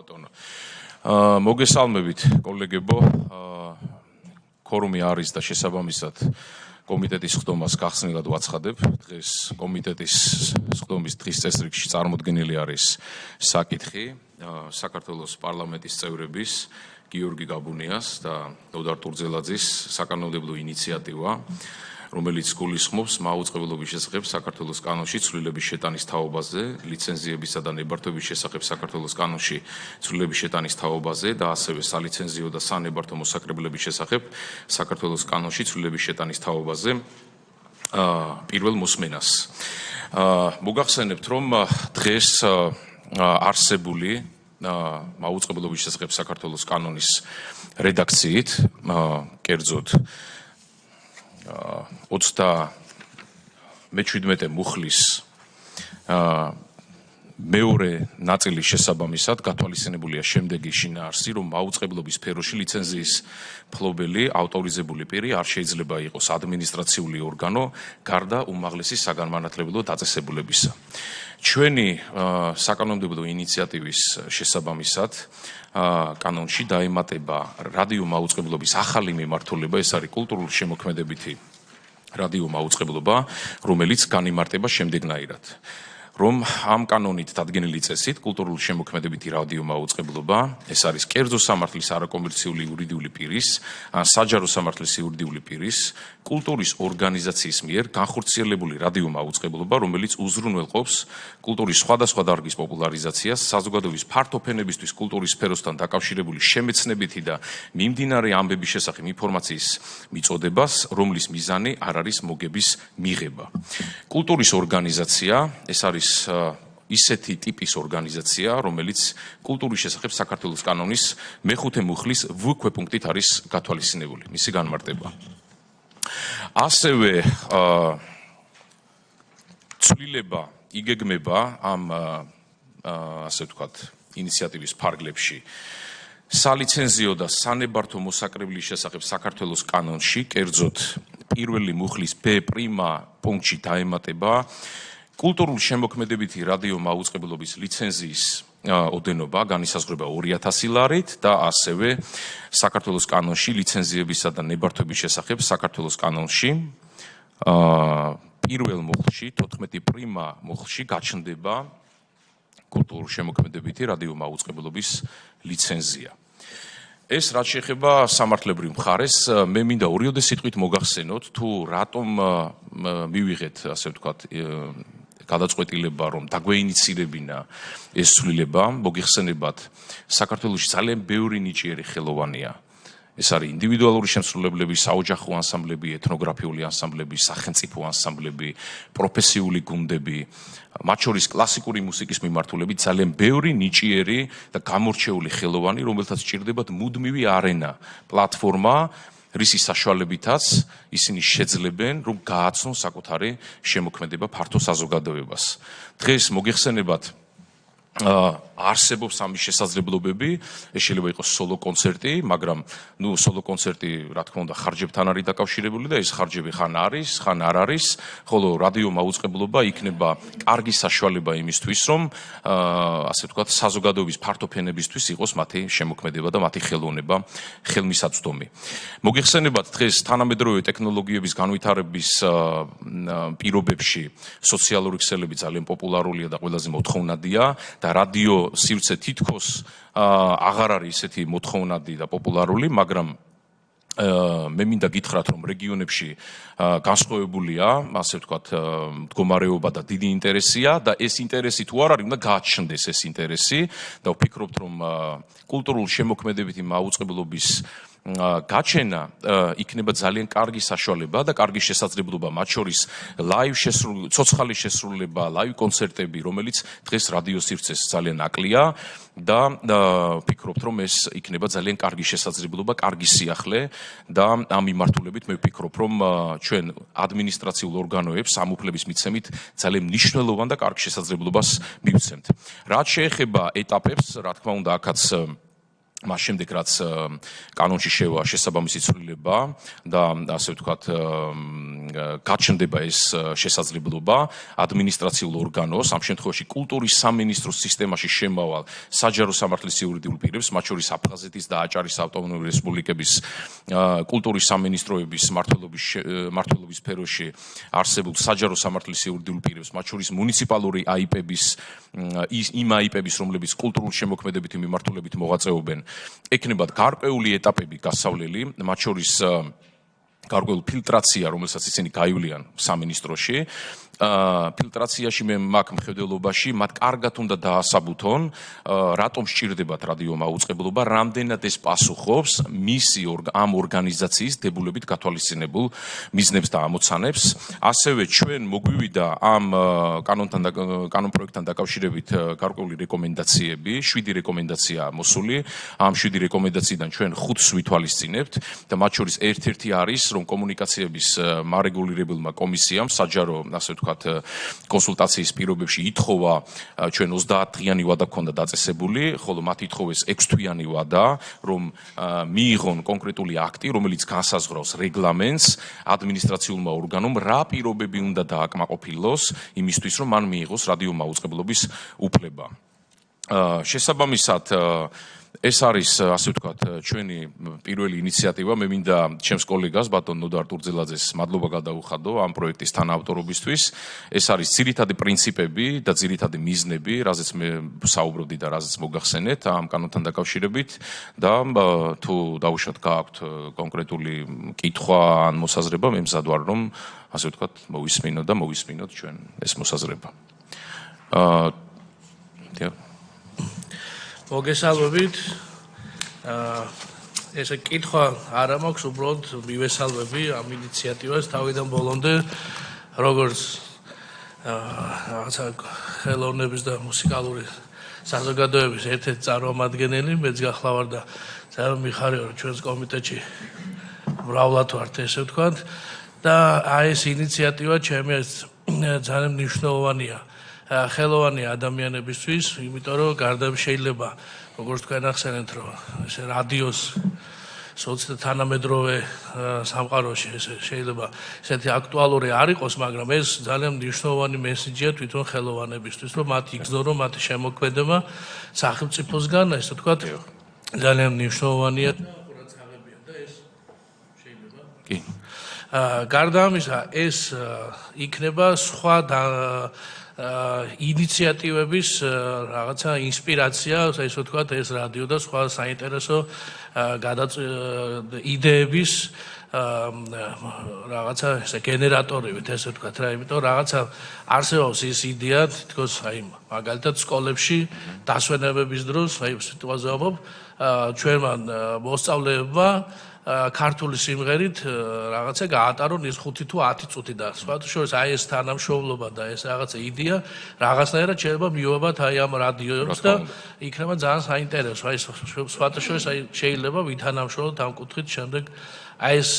ბატონო. მოგესალმებით, კოლეგებო. Ქორუმი არის და შესაბამისად კომიტეტის ხდომას გახსნილად ვაცხადებ. დღეს კომიტეტის ხდომის დღის წესრიგში წარმოდგენილი არის საკითხი საქართველოს პარლამენტის წევრების გიორგი გაბუნიას და დოდარ ტურძელაძის საკანონმდებლო ინიციატივა, რომელიც გულისხმობს მაუწყებლობის შესახებ საქართველოს კანონში ცვლილების შეტანის თაობაზე, ლიცენზიებისა და ნებართვების შესახებ საქართველოს კანონში ცვლილების შეტანის თაობაზე და ასევე სალიცენზიო და სანებართვო მოსაკრებლების შესახებ საქართველოს კანონში ცვლილების შეტანის თაობაზე პირველ მოსმენას. მოგახსენებთ, რომ დღეს არსებული მაუწყებლობის შესახებ საქართველოს კანონის რედაქციით, კერძოდ 37 მუხლის მეორე ნაწილის შესაბამისად გათვალისწინებულია შემდეგი შინაარსი, რომ მაუწყებლობის სფეროში ლიცენზიის მფლობელი ავტორიზებული პირი არ შეიძლება იყოს ადმინისტრაციული ორგანო გარდა უმაღლესი საგანმანათლებლო დაწესებულებისა. ჩვენი საკანონმდებლო ინიციატივის შესაბამისად კანონში დაემატება რადიო მაუწყებლობის ახალი მიმართულება, ეს არის კულტურული შემოქმედებითი რადიო მაუწყებლობა, რომელიც განიმარტება შემდეგნაირად. რომ ამ კანონით დადგენილი წესით კულტურული შემოქმედებითი რადიო მაუწყებლობა, ეს არის კერძო სამართლის არაკომერციული იურიდიული პირის ან საჯარო სამართლის იურიდიული პირის კულტურის ორგანიზაციის მიერ განხორციელებული რადიო მაუწყებლობა, რომელიც უზრუნველყოფს კულტურის სხვადასხვა დარგის პოპულარიზაციას, საზოგადოების ფართოფენებისთვის კულტურის სფეროსთან დაკავშირებული შემეცნებითი და მიმდინარე ამბების შესახებ ინფორმაციის მიწოდებას, რომლის მიზანი არ არის მოგების მიღება. კულტურის ორგანიზაცია, ეს არის ისეთი ტიპის ორგანიზაცია, რომელიც კულტურის შესახებ საქართველოს კანონის მეხუთე მუხლის V ქვეპუნქტით არის გათვალისწინებული, მისი განმარტება. ასევე ცვლილება იგეგმება ამ ასე ვთქვათ ინიციატივის ფარგლებში სალიცენზიო და სანებართვო მოსაკრებლის შესახებ საქართველოს კანონში, კერძოდ პირველი მუხლის B პრიმა პუნქტში დაემატება კულტურული შემოქმედებითი რადიო მაუწყებლობის ლიცენზიის ოდენობა განისაზღვრება 2000 ლარით და ასევე საქართველოს კანონში ლიცენზიებისა და ნებართვების შესახებ საქართველოს კანონში პირველ მუხლში 14 პრიმა მუხლში გაჩნდება კულტურული შემოქმედებითი რადიო მაუწყებლობის ლიცენზია. ეს რაც შეეხება სამართლებრივ მხარეს, მე მინდა ორიოდე სიტყვით მოგახსენოთ, თუ რატომ მივიღეთ, ასე ვთქვათ, გადაწყვეტილება, რომ დაგვეინიცირებინა ეს ცვლილება, მოგიხსენებათ, საქართველოში ძალიან ბევრი ნიჭიერი ხელოვანია. ეს არის ინდივიდუალური შემსრულებლები, საოჯახო ანსამბლები, ეთნოგრაფიული ანსამბლები, სახელმწიფო ანსამბლები, პროფესიული გუნდები, მათ შორის კლასიკური მუსიკის მიმართულებით ძალიან ბევრი ნიჭიერი და გამორჩეული ხელოვანი, რომელთაც სჭირდებათ მუდმივი არენა, პლატფორმა, რისი საშუალებითაც ისინი შეძლებენ, რომ გააცნონ საკუთარი შემოქმედება ფართო საზოგადოებას. დღეს მოგიხსენებათ არსებობს ამის შესაძლებლობები, ეს შეიძლება იყოს სოლო კონცერტი, მაგრამ სოლო კონცერტი, რა თქმა უნდა, ხარჯებთან არის დაკავშირებული და ეს ხარჯები ხან არის, ხან არ არის, ხოლო რადიო მაუწყებლობა იქნება კარგი საშუალება იმისთვის, რომ ასე ვთქვათ, საზოგადოების ფართოფენებისთვის იყოს მათი შემოქმედება და მათი ხელოვნება ხელმისაწვდომი. მოგიხსენებათ, დღეს თანამედროვე ტექნოლოგიების განვითარების პირობებში სოციალური ქსელები ძალიან პოპულარულია და ყველაზე მოთხოვნადია და რადიო სივრცე თითქოს აღარ არის ისეთი მოთხოვნადი და პოპულარული, მაგრამ მე მინდა გითხრათ, რომ რეგიონებში განსხვავებულია, ასე ვთქვათ, მდგომარეობა და დიდი ინტერესია და ეს ინტერესი თუ არ არის, უნდა გააჩნდეს ეს ინტერესი და ვფიქრობთ, რომ კულტურული შემოქმედებითი მაუწყებლობის გაჩენა იქნება ძალიან კარგი საშუალება და კარგი შესაძლებლობა, მათ შორის ლაივ ცოცხალი შესრულება, ლაივ კონცერტები, რომელიც დღეს რადიო სივრცეს ძალიან ნაკლია და ვფიქრობთ, რომ ეს იქნება ძალიან კარგი შესაძლებლობა, კარგი სიახლე და ამ მიმართულებით მე ვფიქრობ, რომ ჩვენ ადმინისტრაციულ ორგანოებს სამუფლების მიცემით ძალიან მნიშვნელოვან და კარგ შესაძლებლობას მივცემთ. რაც შეეხება ეტაპებს, რა თქმა უნდა, აქაც მას შემდეგ რაც კანონში შევა შესაბამისი ცვლილება და ასე ვთქვათ გაჩნდება ეს შესაძლებლობა ადმინისტრაციულ ორგანოს, ამ შემთხვევაში კულტურის სამინისტროს სისტემაში შემავალ საჯარო სამართლის იურიდიულ პირებს, მათ შორის აფხაზეთის და აჭარის ავტონომიური რესპუბლიკების კულტურის სამინისტროების მმართველობის სფეროში არსებულ საჯარო სამართლის იურიდიულ პირებს, მათ შორის მუნიციპალური აიპების იმ აიპების, რომლებიც კულტურული შემოქმედებითი მიმართულებით მოღვაწეობენ, ექნებათ გარკვეული ეტაპები გასავლელი, მათ შორის გარკვეული ფილტრაცია, რომელსაც ისინი გაივლიან სამინისტროში. ფილტრაციაში მე მაგ მხედველობაში მათ კარგად უნდა დაასაბუთონ, რატომ სჭირდებათ რადიო მაუწყებლობა, რამდენად ეს პასუხობს მისი ამ ორგანიზაციის დებულებით გათვალისწინებულ მიზნებს და ამოცანებს. ასევე ჩვენ მოგვივიდა ამ კანონპროექტთან დაკავშირებით გარკვეული რეკომენდაციები, 7 რეკომენდაცია მოსული. ამ 7 რეკომენდაციიდან ჩვენ 5-ს ვითვალისწინებთ და მათ შორის ერთ-ერთი არის, რომ კომუნიკაციების მარეგულირებელმა კომისიამ საჯარო, ასე ვთქვათ, კონსულტაციის პირობებში ითხოვა ჩვენ 30 დღიანი ვადა ქონდა დაწესებული, ხოლო მათ ითხოვეს 6 თვიანი ვადა, რომ მიიღონ კონკრეტული აქტი, რომელიც განსაზღვრავს რეგლამენტს ადმინისტრაციულმა ორგანომ, რა პირობები უნდა დააკმაყოფილოს იმისთვის, რომ მან მიიღოს რადიო მაუწყებლობის უფლება. შესაბამისად, ეს არის, ასე ვთქვათ, ჩვენი პირველი ინიციატივა. მე მინდა ჩემს კოლეგას ბატონ ნოდარ ტურძელაძეს მადლობა გადაუხადო ამ პროექტის თანაავტორობისთვის. ეს არის ძირითადი პრინციპები და ძირითადი მიზნები, რაზეც მე საუბრობდი და რაზეც მოგახსენეთ ამ კანონთან დაკავშირებით და თუ დაუშვათ გააქვთ კონკრეტული კითხვა ან მოსაზრება, მე მზად ვარ, რომ ასე ვთქვათ, მოვისმინოთ ჩვენ ეს მოსაზრება. მოგესალმებით. ესე კითხვა არ მაქვს, უბრალოდ მივესალმები ამ ინიციატივას თავიდან ბოლომდე, როგორც რაღაცა ხელოვნების და მუსიკალური საზოგადოების ერთ-ერთი წარმომადგენელი, მეც გახლავარ და ძალიან მიხარია, რომ ჩვენს კომიტეტში მრავლად ვართ, ესე ვთქვათ, და აი ეს ინიციატივა ჩემთვის ძალიან მნიშვნელოვანია. ხელოვანი ადამიანებისთვის, იმიტომ რომ გარდა შეიძლება, როგორც თქვენ ახსენეთ, რომ ესე რადიოს თანამედროვე სამყაროში ესე შეიძლება ესეთი აქტუალური არ იყოს, მაგრამ ეს ძალიან მნიშვნელოვანი მესიჯია თვითონ ხელოვანებისთვის, რომ მათ იგრძნო, რომ მათი შემოქმედება სახელმწიფოსგან, ესე ვთქვათ, ძალიან მნიშვნელოვანია და ყურადღებიან და ეს შეიძლება. კი. გარდა ამისა, ეს იქნება სხვა ინიციატივების რაღაცა ინსპირაცია, ესე ვთქვათ, ეს რადიო და სხვა საინტერესო იდეების რაღაცა ესე გენერატორებით, ესე ვთქვათ რა, იმიტომ რაღაცა არსებობს ის იდეა, თითქოს აი მაგალითად სკოლებში დასვენებების დროს, აი სიტუაციაზე ვამბობ, ჩვენმა მოსწავლეებმა ქართული სიმღერით რაღაცა გაატარონ ის 5 თუ 10 წუთი და სხვათა შორის აი ეს თანამშრომლობა და ეს რაღაცა იდეა რაღაცნაირად შეიძლება მივაბათ აი ამ რადიოებს და იქნება ძალიან საინტერესო. აი სხვათა შორის აი შეიძლება ვითანამშრომლოთ ამ კუთხით შემდეგ აი ეს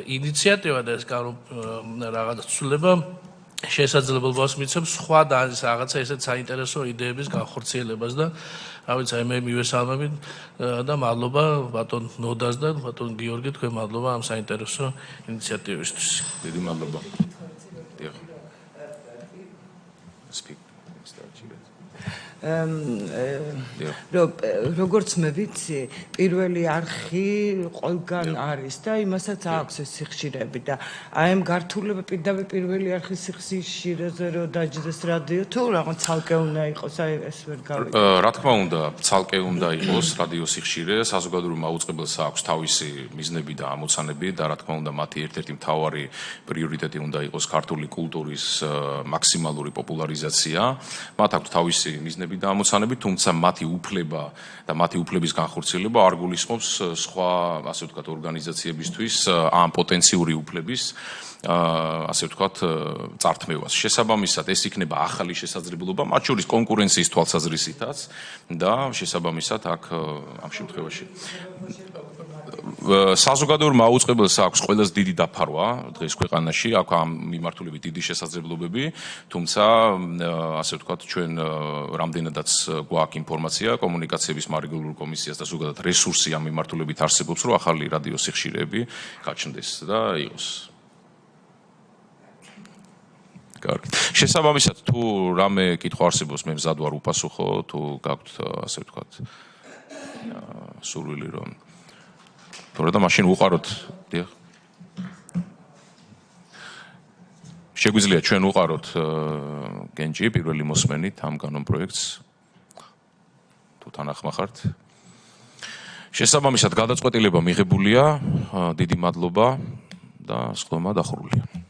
ინიციატივა და ეს რაღაცა ცვლილება შესაძლებლობას მიცემს სხვა და რაღაცა ესეთ საინტერესო იდეების განხორციელებას და რა ვიცი, აი მე მივესალმები და მადლობა ბატონ ნოდას და ბატონ გიორგი, თქვენ მადლობა ამ საინტერესო ინიციატივისთვის. დიდი მადლობა. როგორც მე ვიცი, პირველი არხი ყველგან არის და იმასაც აქვს ეს სიხშირეები და აი ამ გართულება პირდაპირ პირველი არხის სიხშირეზე რო დაჯდეს რადიო თუ რაღაც ცალკე უნდა იყოს, აი ეს ვერ გავიგე. რა თქმა უნდა, ცალკე უნდა იყოს რადიო სიხშირე, საზოგადოებრივ მაუწყებელს აქვს თავისი მიზნები და ამოცანები და რა თქმა უნდა, მათი ერთ-ერთი მთავარი პრიორიტეტი უნდა იყოს ქართული კულტურის მაქსიმალური პოპულარიზაცია. მათ აქვს თავისი მიზნები და ამოცანები, თუმცა მათი უფლება და მათი უფლების განხორციელება არ გულისხმობს სხვა, ასე ვთქვათ, ორგანიზაციებისთვის ამ პოტენციური უფლების ასე ვთქვათ, წართმევას. შესაბამისად, ეს იქნება ახალი შესაძლებლობა, მათ შორის კონკურენციის თვალსაზრისითაც და შესაბამისად აქ ამ შემთხვევაში საზოგადოებრივ მაუწყებელს აქვს ყველაზე დიდი დაფარვა დღეს ქვეყანაში, აქვს ამ მიმართულებით დიდი შესაძლებლობები, თუმცა ასე ვთქვათ, ჩვენ რამდენადაც გვაქვს ინფორმაცია კომუნიკაციების მარეგულირებულ კომისიას და ზოგადად რესურსი ამ მიმართულებით არსებობს, რომ ახალი რადიო სიხშირეები გაჩნდეს და იყოს. კარგი. შესაბამისად, თუ რამე კითხვა არსებობს, მე მზად ვარ უპასუხო, თუ გაქვთ ასე ვთქვათ სურვილი რომ თორე და მაშინ უყაროთ, დიახ. შეგვიძლია ჩვენ უყაროთ გენჯი პირველი მოსმენით ამ კანონ პროექტს თუ თანახმახართ. შესაბამისად გადაწყვეტილება მიღებულია, დიდი მადლობა და სხდომა დახურულია.